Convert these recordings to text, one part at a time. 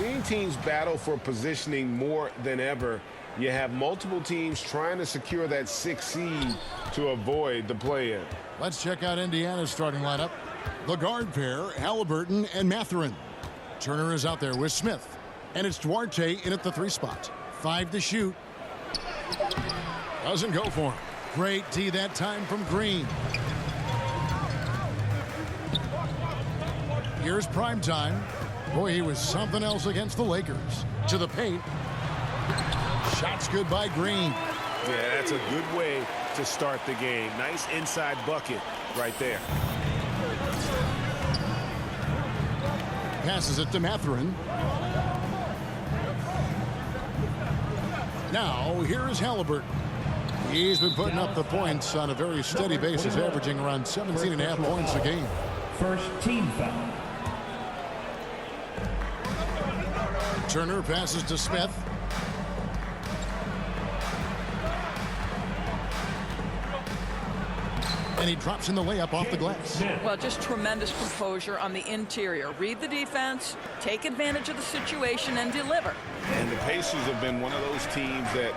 seeing teams battle for positioning more than ever. You have multiple teams trying to secure that 6th seed to avoid the play-in. Let's check out Indiana's starting lineup. The guard pair, Halliburton and Mathurin. Turner is out there with Smith. And it's Duarte in at the 3 spot. 5 to shoot. Doesn't go for him. Great D that time from Green. Here's prime time. Boy, he was something else against the Lakers. To the paint. Shots good by Green. Yeah, that's a good way to start the game. Nice inside bucket right there. Passes it to Mathurin. Now, here is Halliburton. He's been putting up the points on a very steady basis, averaging around 17.5 points a game. First team foul. Turner passes to Smith. And he drops in the layup off the glass. Well, just tremendous composure on the interior. Read the defense, take advantage of the situation, and deliver. And the Pacers have been one of those teams that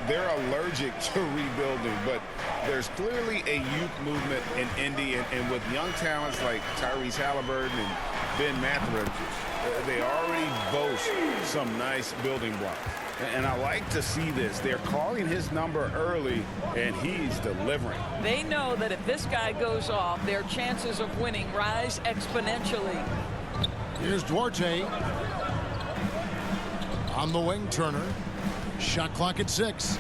they're allergic to rebuilding, but there's clearly a youth movement in Indy, and with young talents like Tyrese Halliburton and Ben Mathurin, they already boast some nice building blocks. And I like to see this. They're calling his number early, and he's delivering. They know that if this guy goes off, their chances of winning rise exponentially. Here's Duarte. On the wing, Turner. Shot clock at 6.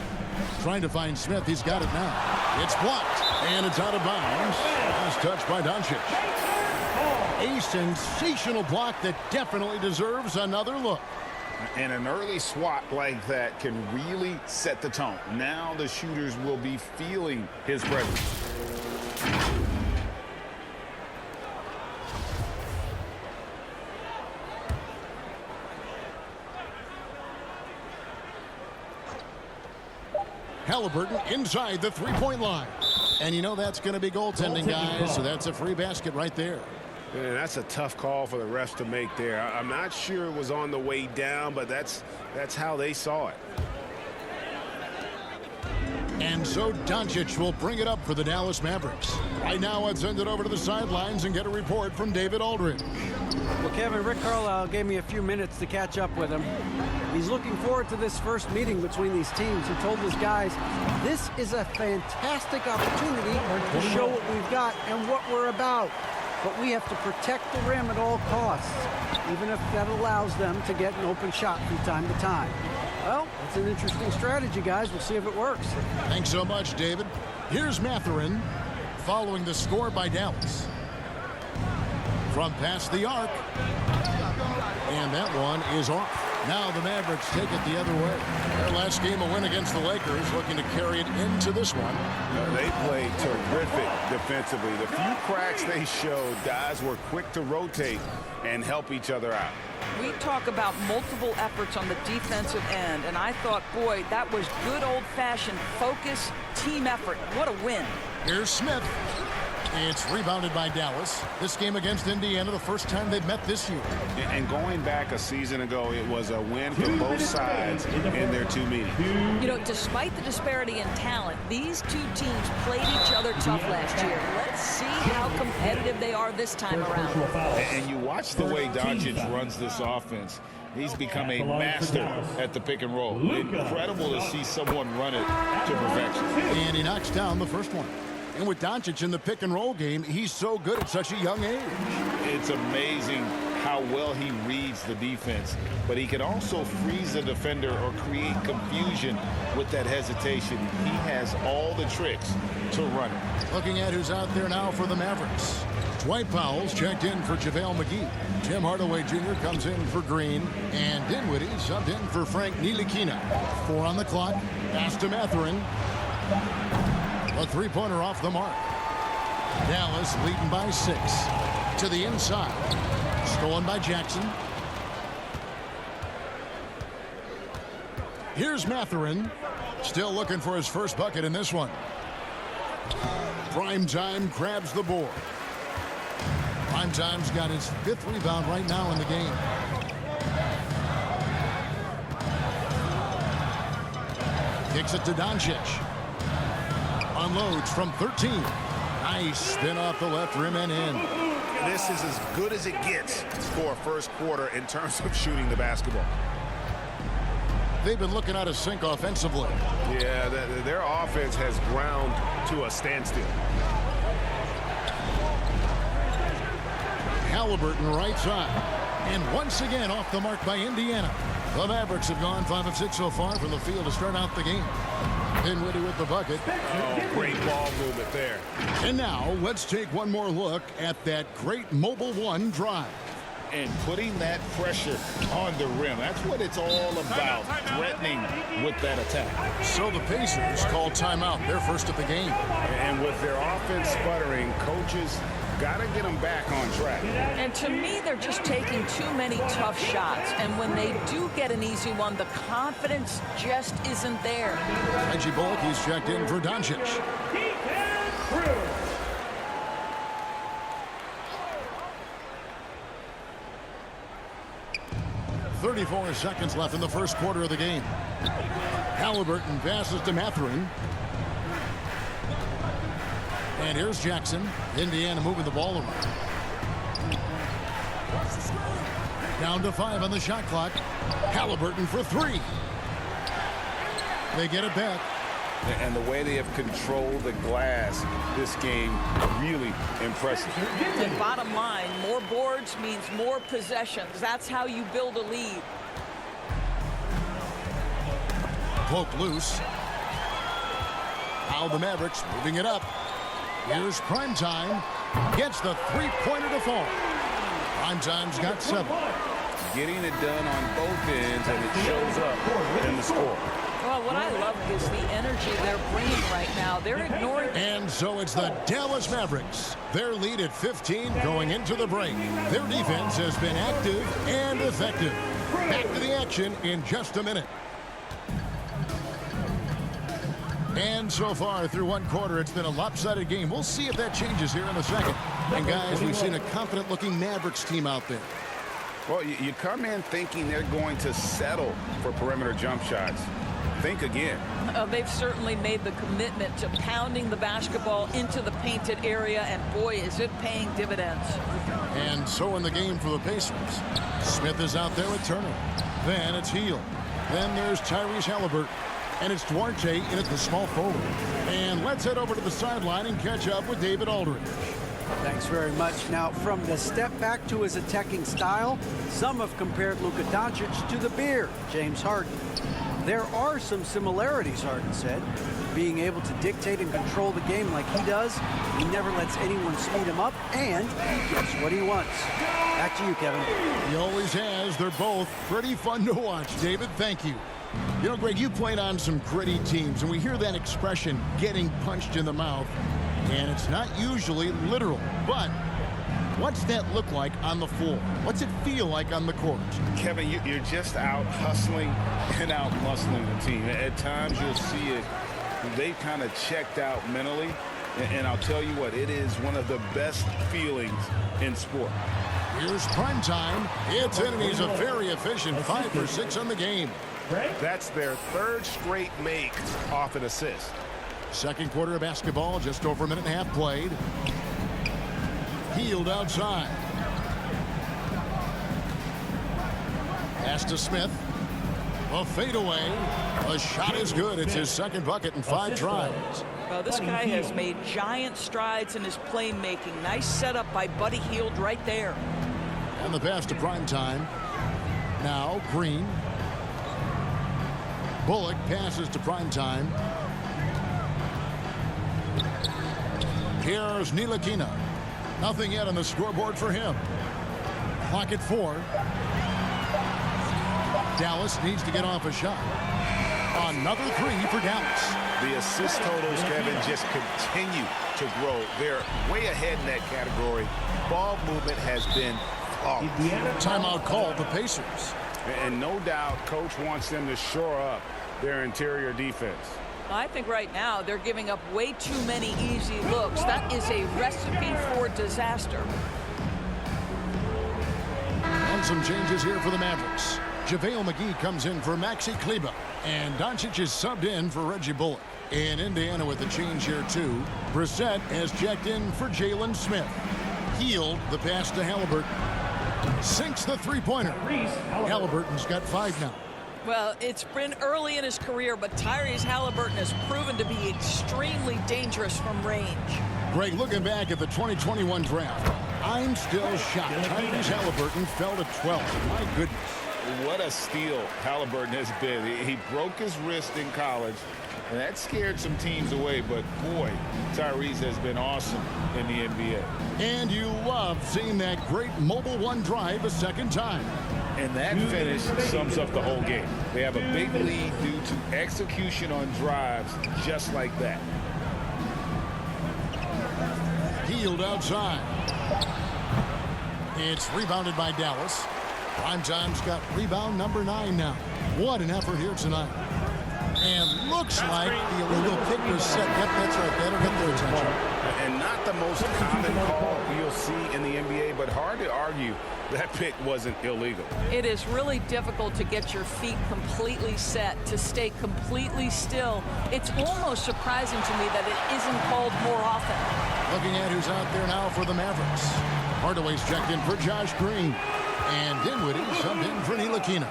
Trying to find Smith. He's got it now. It's blocked, and it's out of bounds. Last touch by Doncic. A sensational block that definitely deserves another look. And an early swat like that can really set the tone. Now the shooters will be feeling his presence. Halliburton inside the 3-point line. And you know that's going to be goaltending, guys, so that's a free basket right there. And that's a tough call for the refs to make there. I'm not sure it was on the way down, but that's how they saw it. And so Doncic will bring it up for the Dallas Mavericks. Right now, let's send it over to the sidelines and get a report from David Aldridge. Well, Kevin, Rick Carlisle gave me a few minutes to catch up with him. He's looking forward to this first meeting between these teams. He told his guys, this is a fantastic opportunity to show what we've got and what we're about. But we have to protect the rim at all costs, even if that allows them to get an open shot from time to time. Well, it's an interesting strategy, guys. We'll see if it works. Thanks so much, David. Here's Mathurin following the score by Dallas. From past the arc. And that one is off. Now the Mavericks take it the other way. Their last game, a win against the Lakers, looking to carry it into this one. They played terrific defensively. The few cracks they showed, guys were quick to rotate and help each other out. We talk about multiple efforts on the defensive end, and I thought, boy, that was good old-fashioned focus, team effort. What a win. Here's Smith. It's rebounded by Dallas. This game against Indiana, the first time they've met this year. And going back a season ago, it was a win for both sides in their 2 meetings. You know, despite the disparity in talent, these two teams played each other tough last year. Let's see how competitive they are this time around. And you watch the way Doncic runs this offense. He's become a master at the pick and roll. Incredible to see someone run it to perfection. And he knocks down the first one. And with Doncic in the pick and roll game, he's so good at such a young age. It's amazing how well he reads the defense, but he can also freeze a defender or create confusion with that hesitation. He has all the tricks to run it. Looking at who's out there now for the Mavericks. Dwight Powell's checked in for JaVale McGee. Tim Hardaway Jr. comes in for Green. And Dinwiddie subbed in for Frank Ntilikina. 4 on the clock. Pass to Mathurin. A 3-pointer off the mark. Dallas leading by 6. To the inside. Stolen by Jackson. Here's Mathurin. Still looking for his first bucket in this one. Primetime grabs the board. Primetime's got his 5th rebound right now in the game. Kicks it to Doncic. Unloads from 13. Nice spin off the left rim and in. This is as good as it gets for a first quarter in terms of shooting the basketball. They've been looking out of sync offensively. Yeah, their offense has ground to a standstill. Halliburton right side. And once again off the mark by Indiana. The Mavericks have gone 5 of 6 so far from the field to start out the game. Dinwiddie with the bucket. Oh, great ball movement there. And now let's take one more look at that great Mobile One drive. And putting that pressure on the rim. That's what it's all about, threatening with that attack. So the Pacers call timeout. They're first of the game. And with their offense sputtering, coaches got to get them back on track. And to me, they're just taking too many tough shots. And when they do get an easy one, the confidence just isn't there. Reggie Bullock, he's checked in for Doncic. 34 seconds left in the first quarter of the game. Halliburton passes to Mathurin. And here's Jackson. Indiana moving the ball around. Down to 5 on the shot clock. Halliburton for 3. They get it back. And the way they have controlled the glass this game, really impressive. And bottom line, more boards means more possessions. That's how you build a lead. Poke loose. Now the Mavericks moving it up. Here's Primetime. Gets the three-pointer to fall. Primetime's got 7. Getting it done on both ends, and it shows up in the score. Well, what I love is the energy they're bringing right now. They're ignoring. And so it's the Dallas Mavericks. Their lead at 15 going into the break. Their defense has been active and effective. Back to the action in just a minute. And so far through one quarter, it's been a lopsided game. We'll see if that changes here in a second. And guys, we've seen a confident-looking Mavericks team out there. Well, you come in thinking they're going to settle for perimeter jump shots. Think again. They've certainly made the commitment to pounding the basketball into the painted area, and boy, is it paying dividends. And so in the game for the Pacers, Smith is out there with Turner. Then it's Hield. Then there's Tyrese Halliburton. And it's Duarte in at the small forward. And let's head over to the sideline and catch up with David Aldridge. Thanks very much. Now, from the step back to his attacking style, some have compared Luka Doncic to the Bear, James Harden. There are some similarities, Harden said. Being able to dictate and control the game like he does, he never lets anyone speed him up, and he gets what he wants. Back to you, Kevin. He always has. They're both pretty fun to watch. David, thank you. You know, Greg, you played on some gritty teams, and we hear that expression, getting punched in the mouth, and it's not usually literal. But what's that look like on the floor? What's it feel like on the court? Kevin, you're just out hustling and out muscling the team. At times you'll see it. They've kind of checked out mentally, and I'll tell you what, it is one of the best feelings in sport. Here's Primetime. It's in, and he's a very efficient 5 for 6 on the game. That's their 3rd straight make off an assist. Second quarter of basketball, just over a minute and a half played. Hield outside. Pass to Smith. A fadeaway. The shot is good. It's his second bucket in 5 tries. Well, this guy has made giant strides in his playmaking. Nice setup by Buddy Hield right there. And the pass to Primetime. Now Green. Bullock passes to Primetime. Here's Ntilikina. Nothing yet on the scoreboard for him. Clock at 4. Dallas needs to get off a shot. Another 3 for Dallas. The assist totals, Kevin, just continue to grow. They're way ahead in that category. Ball movement has been flawless. Timeout called the Pacers. And no doubt, coach wants them to shore up their interior defense. I think right now they're giving up way too many easy looks. That is a recipe for disaster. And some changes here for the Mavericks. JaVale McGee comes in for Maxi Kleber. And Doncic is subbed in for Reggie Bullock. In Indiana with the change here too. Brissett has checked in for Jalen Smith. Hield the pass to Halliburton. Sinks the three-pointer. Halliburton's got 5 now. Well, it's been early in his career, but Tyrese Halliburton has proven to be extremely dangerous from range. Greg, looking back at the 2021 draft, I'm still shocked. Tyrese Halliburton fell to 12th. My goodness. What a steal Halliburton has been. He broke his wrist in college, and that scared some teams away. But, boy, Tyrese has been awesome in the NBA. And you love seeing that great mobile one drive a second time. And that finish sums up the whole game. They have a big lead due to execution on drives just like that. Hield outside. It's rebounded by Dallas. Primetime's got rebound number 9 now. What an effort here tonight. And looks like the illegal kick was set. Yep, that's right. That'll get their attention. And not the most common call you'll see in the NBA, but hard to argue that pick wasn't illegal. It is really difficult to get your feet completely set, to stay completely still. It's almost surprising to me that it isn't called more often. Looking at who's out there now for the Mavericks. Hardaway's checked in for Josh Green. And Dinwiddie subbed in for Ntilikina.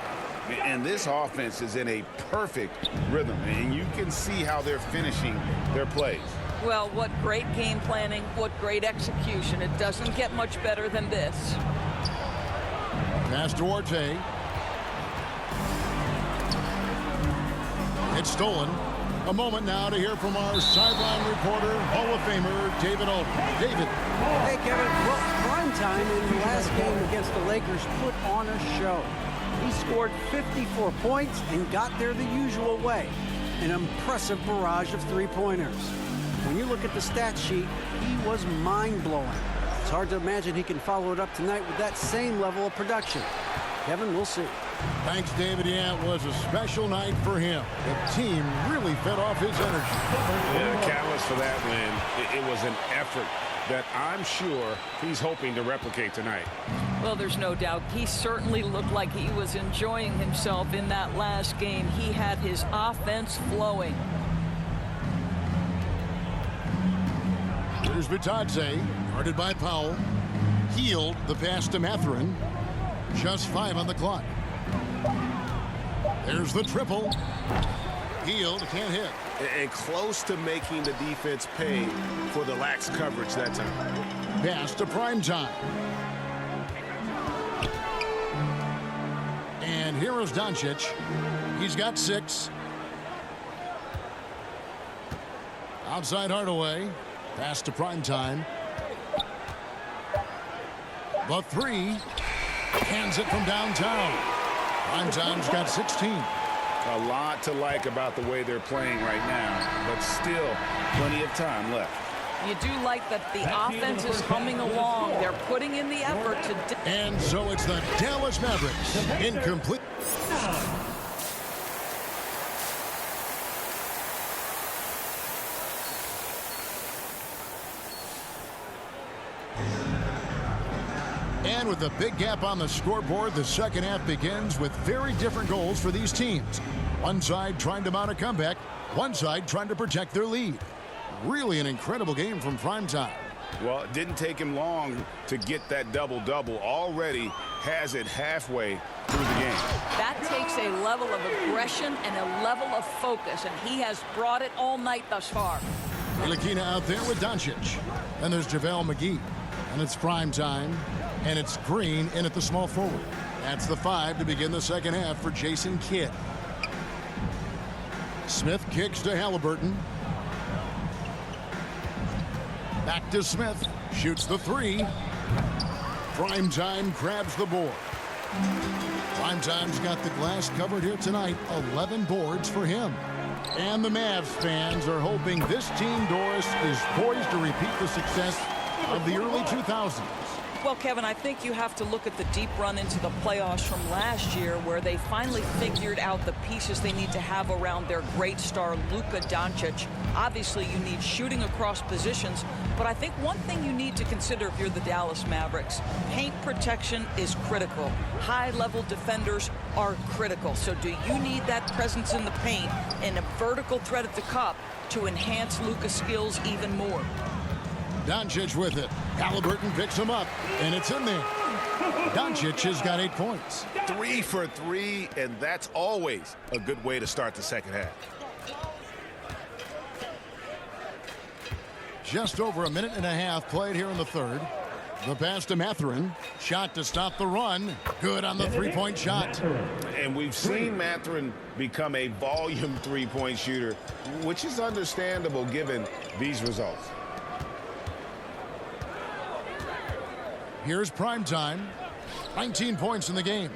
And this offense is in a perfect rhythm, and you can see how they're finishing their plays. Well, what great game planning, what great execution. It doesn't get much better than this. Pass to Orte. It's stolen. A moment now to hear from our sideline reporter, Hall of Famer David Alden. David. Hey, Kevin. Well, primetime in the last game against the Lakers put on a show. He scored 54 points and got there the usual way. An impressive barrage of three-pointers. When you look at the stat sheet, he was mind-blowing. It's hard to imagine he can follow it up tonight with that same level of production. Kevin, we'll see. Thanks, David. Yeah, it was a special night for him. The team really fed off his energy. Yeah, the catalyst for that win, it was an effort that I'm sure he's hoping to replicate tonight. Well, there's no doubt. He certainly looked like he was enjoying himself in that last game. He had his offense flowing. Here's Bitadze, guarded by Powell. Hield the pass to Mathurin. Just 5 on the clock. There's the triple. Hield can't hit. And close to making the defense pay for the lax coverage that time. Pass to Primetime. And here is Doncic. He's got 6. Outside Hardaway. Pass to Primetime. The 3. Hands it from downtown. Primetime's got 16. A lot to like about the way they're playing right now, but still plenty of time left. You do like that the offense is humming along. They're putting in the effort to... And so it's the Dallas Mavericks. Incomplete. And with a big gap on the scoreboard, the second half begins with very different goals for these teams. One side trying to mount a comeback, one side trying to protect their lead. Really an incredible game from Primetime. Well, it didn't take him long to get that double-double. Already has it halfway through the game. That takes a level of aggression and a level of focus, and he has brought it all night thus far. Ntilikina out there with Doncic. Then there's JaVale McGee. And it's Primetime. And it's Green in at the small forward. That's the 5 to begin the second half for Jason Kidd. Smith kicks to Halliburton. Back to Smith. Shoots the 3. Primetime grabs the board. Primetime's got the glass covered here tonight. 11 boards for him. And the Mavs fans are hoping this team, Doris, is poised to repeat the success of the early 2000s. Well, Kevin, I think you have to look at the deep run into the playoffs from last year where they finally figured out the pieces they need to have around their great star, Luka Doncic. Obviously, you need shooting across positions, but I think one thing you need to consider if you're the Dallas Mavericks, paint protection is critical. High-level defenders are critical. So do you need that presence in the paint and a vertical threat at the cup to enhance Luka's skills even more? Doncic with it. Halliburton picks him up, and it's in there. Doncic has got 8 points. 3 for 3, and that's always a good way to start the second half. Just over a minute and a half played here in the third. The pass to Mathurin. Shot to stop the run. Good on the three-point shot. And we've seen Mathurin become a volume three-point shooter, which is understandable given these results. Here's prime time. 19 points in the game.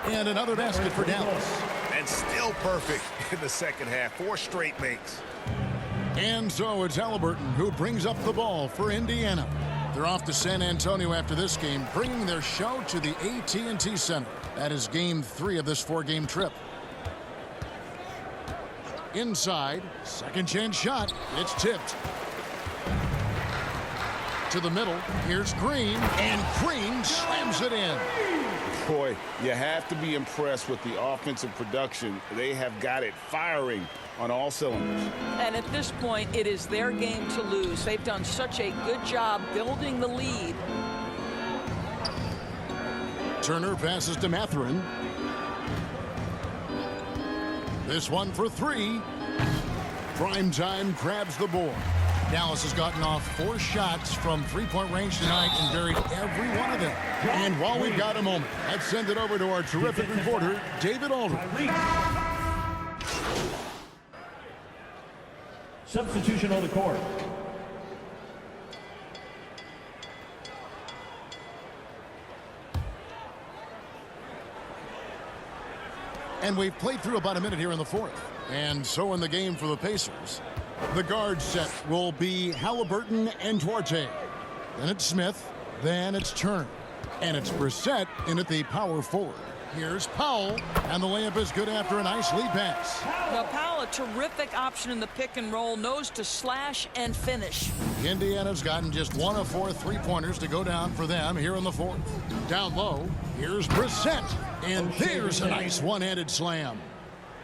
And another basket for Dallas. And still perfect in the second half. 4 straight makes. And so it's Halliburton who brings up the ball for Indiana. They're off to San Antonio after this game, bringing their show to the AT&T Center. That is game 3 of this 4-game trip. Inside, second chance shot. It's tipped. To the middle, here's Green, and Green slams it in. Boy, you have to be impressed with the offensive production. They have got it firing on all cylinders. And at this point, it is their game to lose. They've done such a good job building the lead. Turner passes to Mathurin. This one for 3. Primetime grabs the board. Dallas has gotten off 4 shots from three-point range tonight and buried every one of them. And while we've got a moment, let's send it over to our terrific reporter, David Aldridge. Substitution on the court. And we've played through about a minute here in the fourth. And so in the game for the Pacers, the guard set will be Halliburton and Duarte. Then it's Smith. Then it's Turner. And it's Brissett in at the power forward. Here's Powell. And the layup is good after a nice lead pass. Now, Powell, a terrific option in the pick and roll, knows to slash and finish. Indiana's gotten just 1 of 4 three-pointers to go down for them here in the fourth. Down low, here's Brissett. And there's a nice one-handed slam.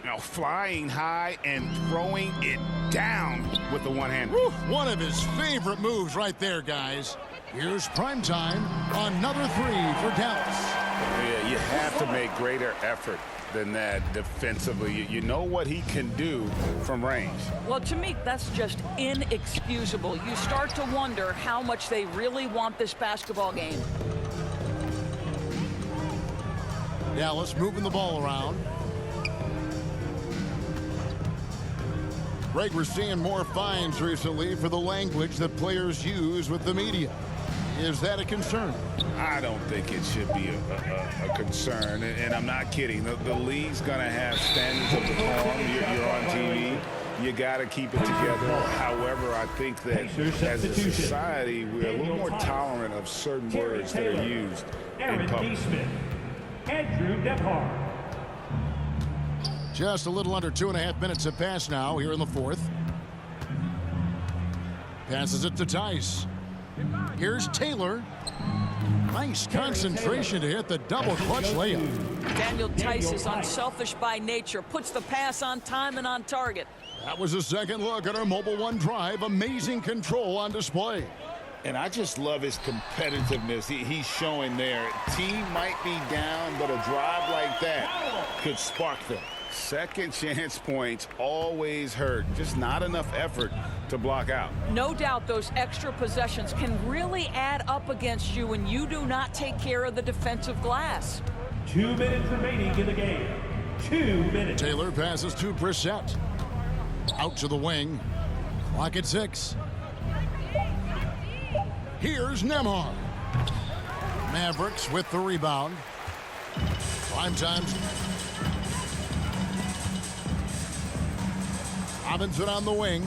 Now flying high and throwing it down with the one hand. One of his favorite moves right there, guys. Here's primetime. Another 3 for Dallas. Yeah, you have to make greater effort than that defensively. You know what he can do from range. Well, to me, that's just inexcusable. You start to wonder how much they really want this basketball game. Dallas moving the ball around. Greg, we're seeing more fines recently for the language that players use with the media. Is that a concern? I don't think it should be a concern, and I'm not kidding. The league's going to have standards of decorum. You're on TV. You got to keep it together. However, I think that as a society, we're a little more tolerant of certain words that are used in public. Andrew Gebhardt. Just a little under 2.5 minutes have passed now here in the fourth. Passes it to Tice. Here's Taylor. Nice concentration to hit the double clutch layup. Daniel Tice is unselfish by nature, puts the pass on time and on target. That was a second look at our Mobile One drive. Amazing control on display. And I just love his competitiveness he's showing there. Team might be down, but a drive like that could spark them. Second chance points always hurt. Just not enough effort to block out. No doubt those extra possessions can really add up against you when you do not take care of the defensive glass. 2 minutes remaining in the game. 2 minutes. Taylor passes to Brissett. Out to the wing. Clock at 6. Here's Nembhard. Mavericks with the rebound. Prime time. Robinson on the wing.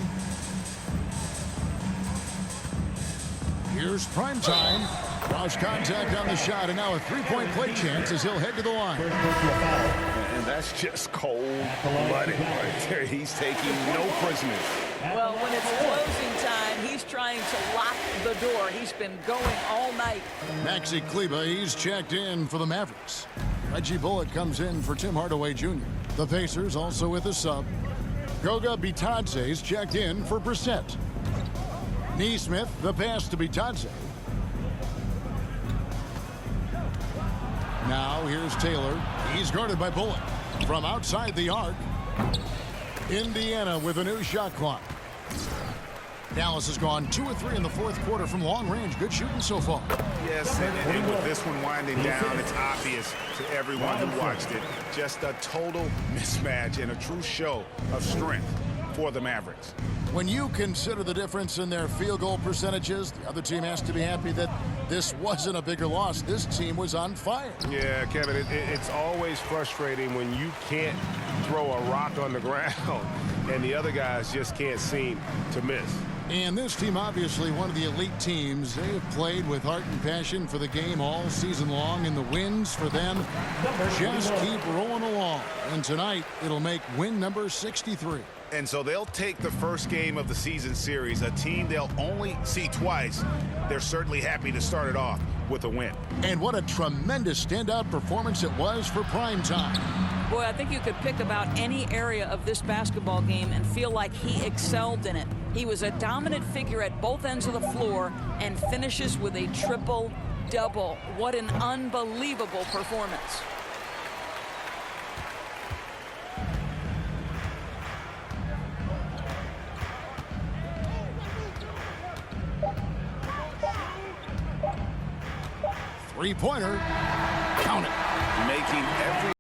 Here's prime time. Cross contact on the shot, and now a three-point play chance as he'll head to the line. And that's just cold-blooded right there. He's taking no prisoners. Well, when it's closing time, he's trying to lock the door. He's been going all night. Maxi Kleba, he's checked in for the Mavericks. Reggie Bullock comes in for Tim Hardaway Jr. The Pacers also with a sub. Goga Bitadze's checked in for Brissett. Neesmith, the pass to Bitadze. Now here's Taylor. He's guarded by Bullock. From outside the arc, Indiana with a new shot clock. Dallas has gone 2 of 3 in the fourth quarter from long range. Good shooting so far. Yes, and with this one winding down, it's obvious to everyone who watched it. Just a total mismatch and a true show of strength for the Mavericks. When you consider the difference in their field goal percentages, the other team has to be happy that this wasn't a bigger loss. This team was on fire. Yeah, Kevin, it's always frustrating when you can't throw a rock on the ground and the other guys just can't seem to miss. And this team, obviously one of the elite teams. They have played with heart and passion for the game all season long, and the wins for them just keep rolling along. And tonight, it'll make win number 63. And so they'll take the first game of the season series, a team they'll only see twice. They're certainly happy to start it off with a win. And what a tremendous standout performance it was for primetime. Boy, I think you could pick about any area of this basketball game and feel like he excelled in it. He was a dominant figure at both ends of the floor and finishes with a triple-double. What an unbelievable performance. Three-pointer. Count it. Making every